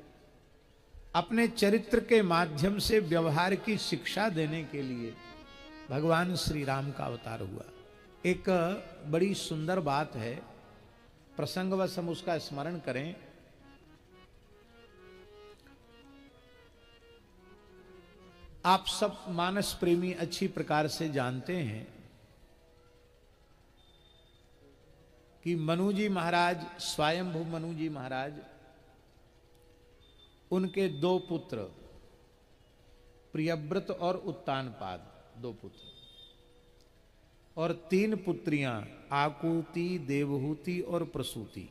अपने चरित्र के माध्यम से व्यवहार की शिक्षा देने के लिए भगवान श्री राम का अवतार हुआ। एक बड़ी सुंदर बात है, प्रसंगवश हम उसका स्मरण करें। आप सब मानस प्रेमी अच्छी प्रकार से जानते हैं कि मनु जी महाराज, स्वयंभू मनु जी महाराज, उनके 2 पुत्र प्रियव्रत और उत्तानपाद, 2 पुत्र, और 3 पुत्रियां आकुति, देवहूति और प्रसूति।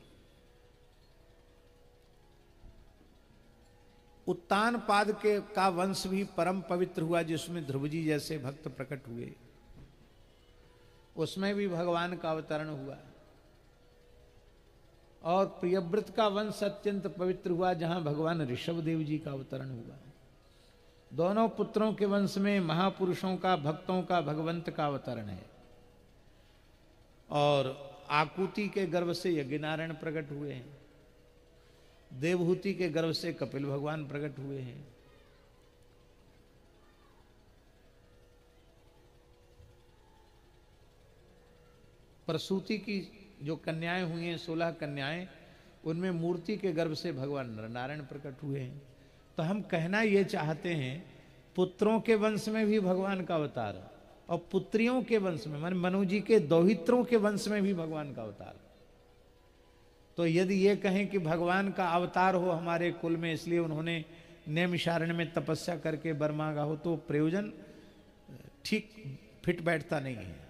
उत्तानपाद के का वंश भी परम पवित्र हुआ, जिसमें ध्रुव जी जैसे भक्त प्रकट हुए। उसमें भी भगवान का अवतरण हुआ। और प्रियव्रत का वंश अत्यंत पवित्र हुआ, जहां भगवान ऋषभदेव जी का अवतरण हुआ। दोनों पुत्रों के वंश में महापुरुषों का, भक्तों का, भगवंत का अवतरण है। और आकुति के गर्भ से यज्ञनारायण प्रकट हुए हैं, देवहूति के गर्भ से कपिल भगवान प्रकट हुए हैं। प्रसूति की जो कन्याएं हुई हैं, 16 कन्याएं, उनमें मूर्ति के गर्भ से भगवान नारायण प्रकट हुए हैं। तो हम कहना ये चाहते हैं, पुत्रों के वंश में भी भगवान का अवतार, और पुत्रियों के वंश में, मान मनु जी के दौहित्रों के वंश में भी भगवान का अवतार। तो यदि ये कहें कि भगवान का अवतार हो हमारे कुल में, इसलिए उन्होंने नैमिषारण्य में तपस्या करके वर मांगा हो, तो प्रयोजन ठीक फिट बैठता नहीं है।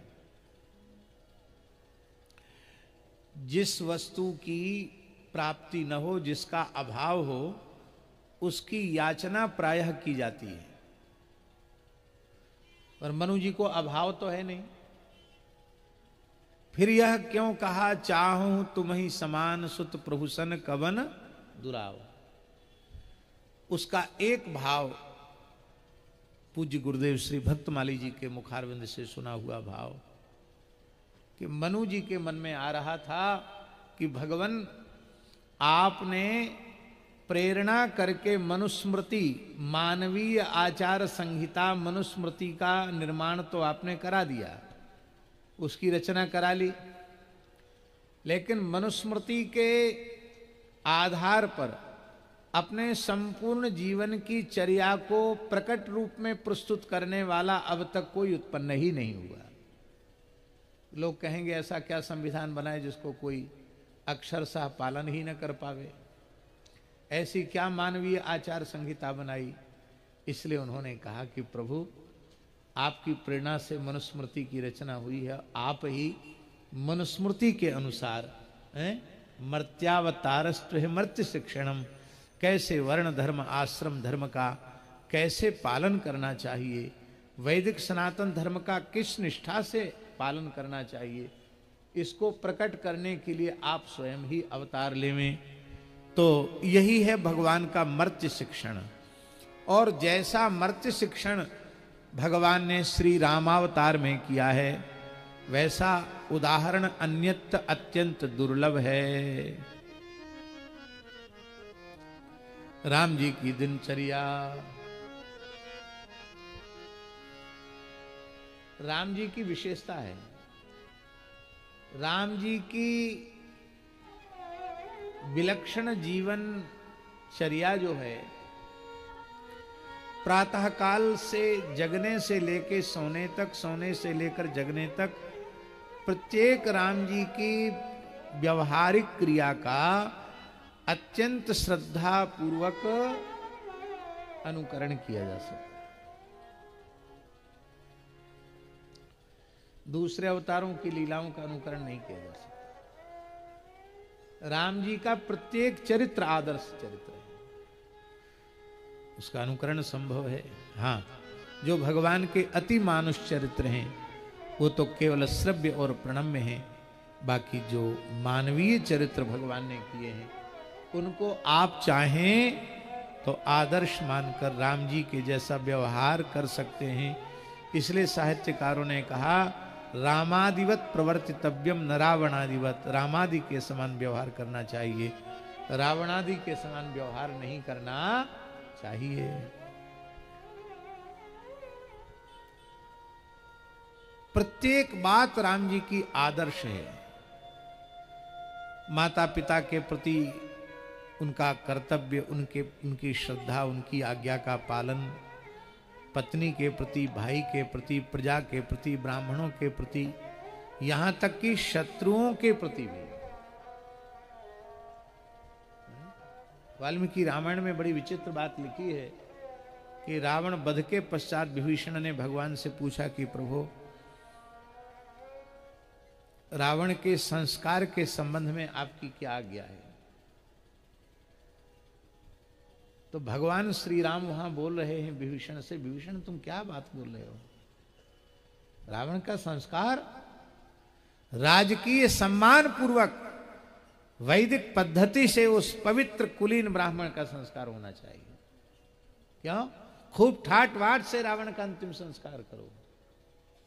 जिस वस्तु की प्राप्ति न हो, जिसका अभाव हो, उसकी याचना प्रायः की जाती है। पर मनु जी को अभाव तो है नहीं। फिर यह क्यों कहा, चाहूं तुम ही समान सुत प्रभुसन कवन दुराव। उसका एक भाव पूज्य गुरुदेव श्री भक्तमाली जी के मुखारविंद से सुना हुआ भाव कि मनु जी के मन में आ रहा था कि भगवान आपने प्रेरणा करके मनुस्मृति, मानवीय आचार संहिता मनुस्मृति का निर्माण तो आपने करा दिया, उसकी रचना करा ली, लेकिन मनुस्मृति के आधार पर अपने संपूर्ण जीवन की चर्या को प्रकट रूप में प्रस्तुत करने वाला अब तक कोई उत्पन्न ही नहीं हुआ। लोग कहेंगे ऐसा क्या संविधान बनाए जिसको कोई अक्षरशः पालन ही न कर पावे, ऐसी क्या मानवीय आचार संहिता बनाई। इसलिए उन्होंने कहा कि प्रभु आपकी प्रेरणा से मनुस्मृति की रचना हुई है, आप ही मनुस्मृति के अनुसार मर्त्यावतारस्त्व मर्त्य शिक्षणम, कैसे वर्ण धर्म आश्रम धर्म का कैसे पालन करना चाहिए, वैदिक सनातन धर्म का किस निष्ठा से पालन करना चाहिए, इसको प्रकट करने के लिए आप स्वयं ही अवतार लेवें। तो यही है भगवान का मर्त्य शिक्षण। और जैसा मर्त्य शिक्षण भगवान ने श्री रामावतार में किया है, वैसा उदाहरण अन्यत्र अत्यंत दुर्लभ है। राम जी की दिनचर्या, राम जी की विशेषता है, राम जी की विलक्षण जीवन चर्या जो है, प्रातः काल से जगने से लेकर सोने तक, सोने से लेकर जगने तक प्रत्येक राम जी की व्यवहारिक क्रिया का अत्यंत श्रद्धा पूर्वक अनुकरण किया जा सकता। दूसरे अवतारों की लीलाओं का अनुकरण नहीं किया जा सकता। राम जी का प्रत्येक चरित्र आदर्श चरित्र है, उसका अनुकरण संभव है। हाँ, जो भगवान के अति मानुष चरित्र हैं वो तो केवल श्रव्य और प्रणम्य हैं, बाकी जो मानवीय चरित्र भगवान ने किए हैं उनको आप चाहें तो आदर्श मानकर राम जी के जैसा व्यवहार कर सकते हैं। इसलिए साहित्यकारों ने कहा रामादिवत प्रवर्तितव्यम न रावणादिवत, रामादि के समान व्यवहार करना चाहिए, रावणादि के समान व्यवहार नहीं करना चाहिए। प्रत्येक बात राम जी की आदर्श है। माता पिता के प्रति उनका कर्तव्य, उनकी श्रद्धा, उनकी आज्ञा का पालन, पत्नी के प्रति, भाई के प्रति, प्रजा के प्रति, ब्राह्मणों के प्रति, यहां तक कि शत्रुओं के प्रति भी। वाल्मीकि रामायण में बड़ी विचित्र बात लिखी है कि रावण वध के पश्चात विभीषण ने भगवान से पूछा कि प्रभु, रावण के संस्कार के संबंध में आपकी क्या आज्ञा है। तो भगवान श्री राम वहां बोल रहे हैं विभीषण से, विभीषण तुम क्या बात बोल रहे हो, रावण का संस्कार राजकीय सम्मान पूर्वक वैदिक पद्धति से उस पवित्र कुलीन ब्राह्मण का संस्कार होना चाहिए। क्यों? खूब ठाट वाट से रावण का अंतिम संस्कार करो।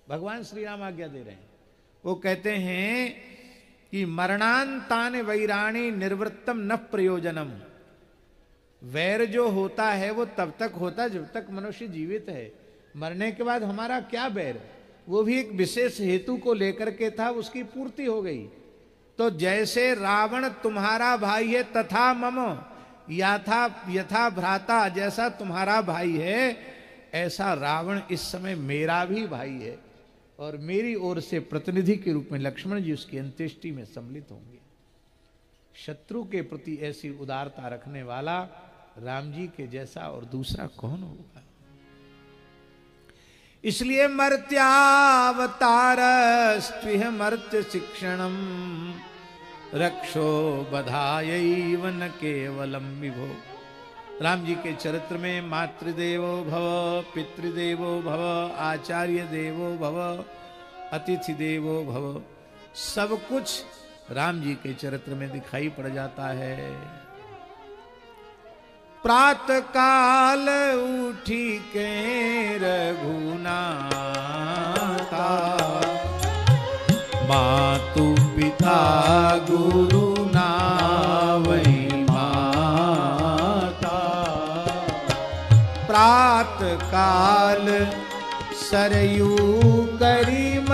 भगवान श्री राम आज्ञा दे रहे हैं। वो कहते हैं कि मरणांतान वैराणी निर्वृत्तम न प्रयोजनम। वैर जो होता है वो तब तक होता जब तक मनुष्य जीवित है, मरने के बाद हमारा क्या बैर, वो भी एक विशेष हेतु को लेकर के था, उसकी पूर्ति हो गई। तो जैसे रावण तुम्हारा भाई है तथा मम यथा भ्राता, जैसा तुम्हारा भाई है ऐसा रावण इस समय मेरा भी भाई है, और मेरी ओर से प्रतिनिधि के रूप में लक्ष्मण जी उसकी अंत्येष्टि में सम्मिलित होंगे। शत्रु के प्रति ऐसी उदारता रखने वाला राम जी के जैसा और दूसरा कौन होगा। इसलिए मर्त्यावतारस्त्विह मर्त्य शिक्षणम रक्षो बधायैव न केवलम विभो। राम जी के चरित्र में मातृदेवो भव, पितृदेवो भव, आचार्य देवो भव, अतिथि देवो भव, सब कुछ राम जी के चरित्र में दिखाई पड़ जाता है। प्रातः काल उठी के रघुनाथा, मातु पिता गुरु नावै माता। प्रातः काल सरयू करीम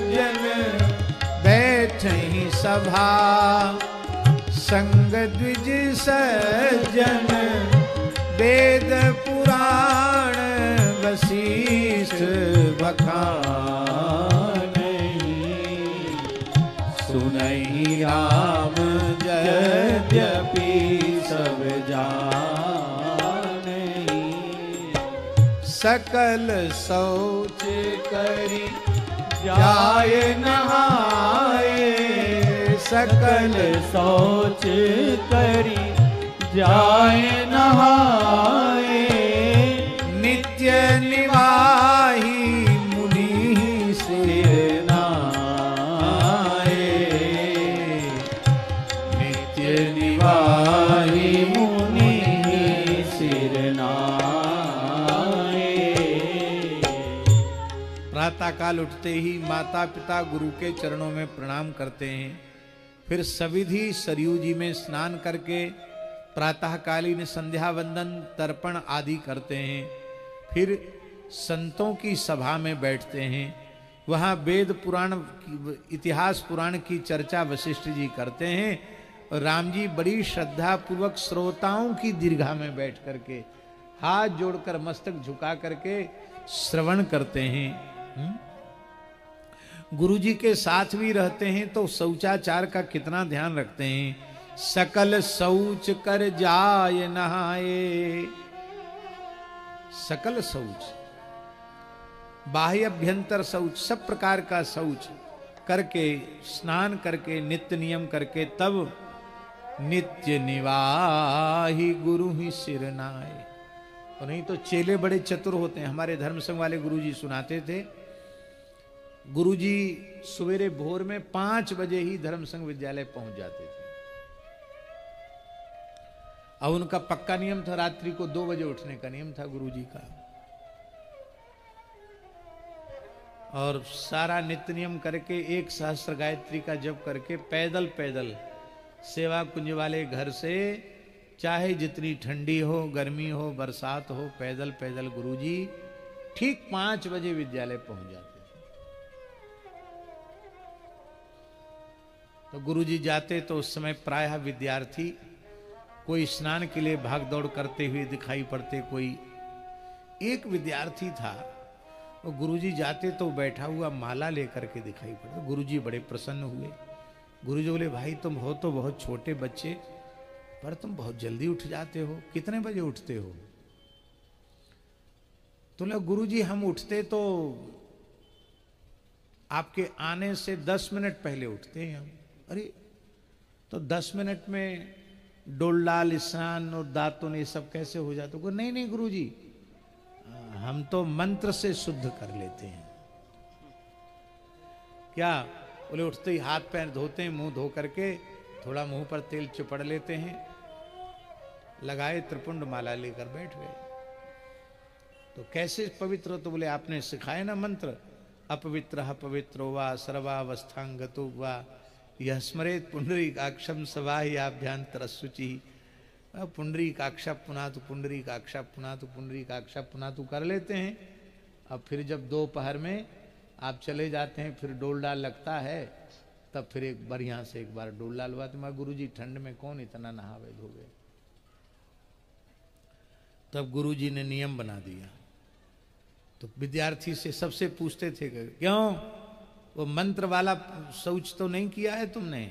जन, बैठहि सभा संग द्विज सज्जन। वेद पुराण वशिष्ठ बखानहि, सुनहि राम यद्यपि सब जानहि। सकल शौच करि जाय नहाए, सकल शौच करी जाय नहाए। नित्य निवाही मुनि सिर नाए, नित्य निवाही मुनि सिर नाए। प्रातः काल उठते ही माता पिता गुरु के चरणों में प्रणाम करते हैं। फिर सविधि सरयू जी में स्नान करके प्रातःकालीन संध्या वंदन तर्पण आदि करते हैं। फिर संतों की सभा में बैठते हैं। वहाँ वेद पुराण इतिहास पुराण की चर्चा वशिष्ठ जी करते हैं। और राम जी बड़ी श्रद्धा पूर्वक श्रोताओं की दीर्घा में बैठ करके हाथ जोड़कर मस्तक झुका करके श्रवण करते हैं। गुरु जी के साथ भी रहते हैं तो शौचाचार का कितना ध्यान रखते हैं। सकल शौच कर जाय नहाए, सकल शौच, बाह्य अभ्यंतर शौच, सब प्रकार का शौच करके स्नान करके नित्य नियम करके तब नित्य निवाही गुरु ही सिर नाए। और नहीं तो चेले बड़े चतुर होते हैं। हमारे धर्म संघ वाले गुरु जी सुनाते थे, गुरुजी सवेरे भोर में 5 बजे ही धर्म संघ विद्यालय पहुंच जाते थे। और उनका पक्का नियम था, रात्रि को 2 बजे उठने का नियम था गुरुजी का। और सारा नित्य नियम करके 1 सहस्त्र गायत्री का जप करके पैदल पैदल सेवा कुंज वाले घर से, चाहे जितनी ठंडी हो, गर्मी हो, बरसात हो, पैदल पैदल गुरुजी ठीक 5 बजे विद्यालय पहुंच जाते। तो गुरुजी जाते तो उस समय प्रायः विद्यार्थी कोई स्नान के लिए भाग दौड़ करते हुए दिखाई पड़ते। कोई एक विद्यार्थी था, वो गुरुजी जाते तो बैठा हुआ माला लेकर के दिखाई पड़ता। गुरुजी बड़े प्रसन्न हुए। गुरुजी बोले, भाई तुम हो तो बहुत छोटे बच्चे, पर तुम बहुत जल्दी उठ जाते हो, कितने बजे उठते हो? तो बोले, गुरुजी हम उठते तो आपके आने से 10 मिनट पहले उठते हैं हम। अरे तो 10 मिनट में डोलडाल स्नान और दातुन ये सब कैसे हो जाते? तो नहीं नहीं गुरुजी, हम तो मंत्र से शुद्ध कर लेते हैं। क्या? बोले, उठते ही हाथ पैर धोते हैं, मुंह धो करके थोड़ा मुंह पर तेल चिपड़ लेते हैं, लगाए त्रिपुंड माला लेकर बैठ गए। तो कैसे पवित्र हो? तो बोले, आपने सिखाया ना मंत्र, अपवित्र पवित्रो वा सर्वावस्थांगतो वा यह स्मरेत पुंडरीकाक्षम सवाह्याभ्यंतर शुचि। पुंडरीकाक्ष पुनातु पुंडरीकाक्ष पुनातु पुंडरीकाक्ष पुनातु कर लेते हैं। अब फिर जब दोपहर में आप चले जाते हैं, फिर डोल डाल लगता है, तब फिर एक बढ़िया से एक बार डोल डाल हुआ। तो मैं, गुरुजी ठंड में कौन इतना नहावे धोवे? तब गुरुजी ने नियम बना दिया। तो विद्यार्थी से सबसे पूछते थे, क्यों वो मंत्र वाला शौच तो नहीं किया है तुमने?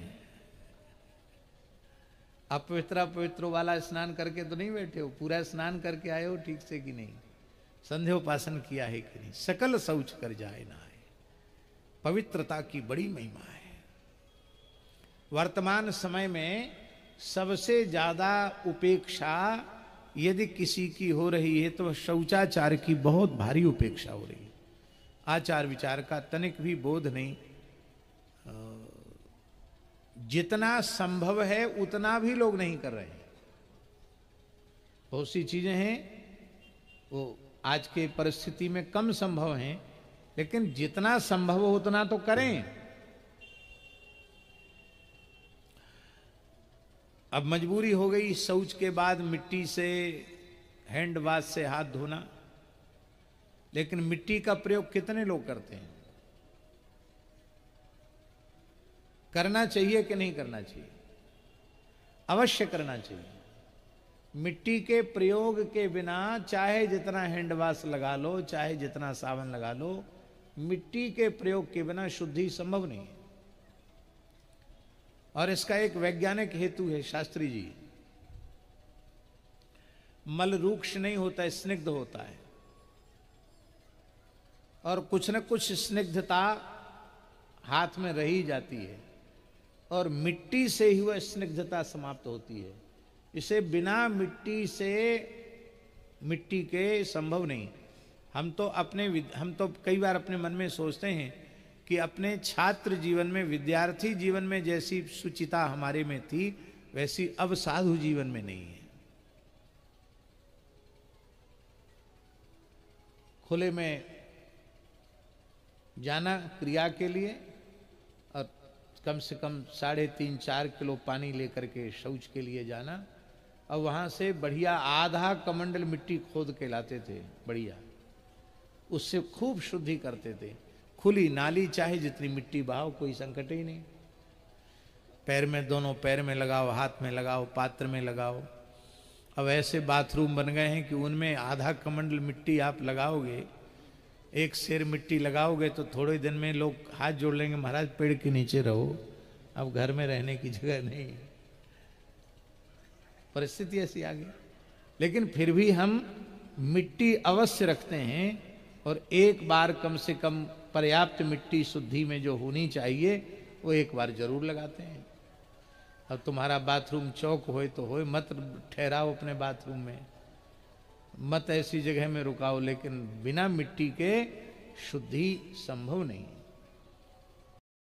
अपवित्र पवित्रो वाला स्नान करके तो नहीं बैठे हो? पूरा स्नान करके आए हो ठीक से कि नहीं? संध्योपासन किया है कि नहीं? सकल शौच कर जाए ना है। पवित्रता की बड़ी महिमा है। वर्तमान समय में सबसे ज्यादा उपेक्षा यदि किसी की हो रही है तो शौचाचार की बहुत भारी उपेक्षा हो रही है। आचार विचार का तनिक भी बोध नहीं। जितना संभव है उतना भी लोग नहीं कर रहे हैं। बहुत सी चीजें हैं वो आज के परिस्थिति में कम संभव हैं, लेकिन जितना संभव हो उतना तो करें। अब मजबूरी हो गई शौच के बाद मिट्टी से हैंड वॉश से हाथ धोना, लेकिन मिट्टी का प्रयोग कितने लोग करते हैं? करना चाहिए कि नहीं करना चाहिए? अवश्य करना चाहिए। मिट्टी के प्रयोग के बिना चाहे जितना हैंड वॉश लगा लो, चाहे जितना साबुन लगा लो, मिट्टी के प्रयोग के बिना शुद्धि संभव नहीं है। और इसका एक वैज्ञानिक हेतु है, शास्त्री जी। मल रूक्ष नहीं होता, स्निग्ध होता है, और कुछ न कुछ स्निग्धता हाथ में रही जाती है, और मिट्टी से ही वह स्निग्धता समाप्त होती है। इसे बिना मिट्टी से मिट्टी के संभव नहीं। हम तो कई बार अपने मन में सोचते हैं कि अपने छात्र जीवन में, विद्यार्थी जीवन में जैसी सुचिता हमारे में थी वैसी अब साधु जीवन में नहीं है। खुले में जाना क्रिया के लिए, और कम से कम 3.5-4 किलो पानी लेकर के शौच के लिए जाना, और वहां से बढ़िया आधा कमंडल मिट्टी खोद के लाते थे, बढ़िया, उससे खूब शुद्धि करते थे। खुली नाली, चाहे जितनी मिट्टी बहाओ, कोई संकट ही नहीं। पैर में, दोनों पैर में लगाओ, हाथ में लगाओ, पात्र में लगाओ। अब ऐसे बाथरूम बन गए हैं कि उनमें आधा कमंडल मिट्टी आप लगाओगे, एक सेर मिट्टी लगाओगे तो थोड़े दिन में लोग हाथ जोड़ लेंगे, महाराज पेड़ के नीचे रहो, अब घर में रहने की जगह नहीं। परिस्थिति ऐसी आ गई। लेकिन फिर भी हम मिट्टी अवश्य रखते हैं, और एक बार कम से कम पर्याप्त मिट्टी शुद्धि में जो होनी चाहिए वो एक बार जरूर लगाते हैं। अब तुम्हारा बाथरूम चौक होए तो होए, मत ठहराओ अपने बाथरूम में, मत ऐसी जगह में रुकाओ, लेकिन बिना मिट्टी के शुद्धि संभव नहीं।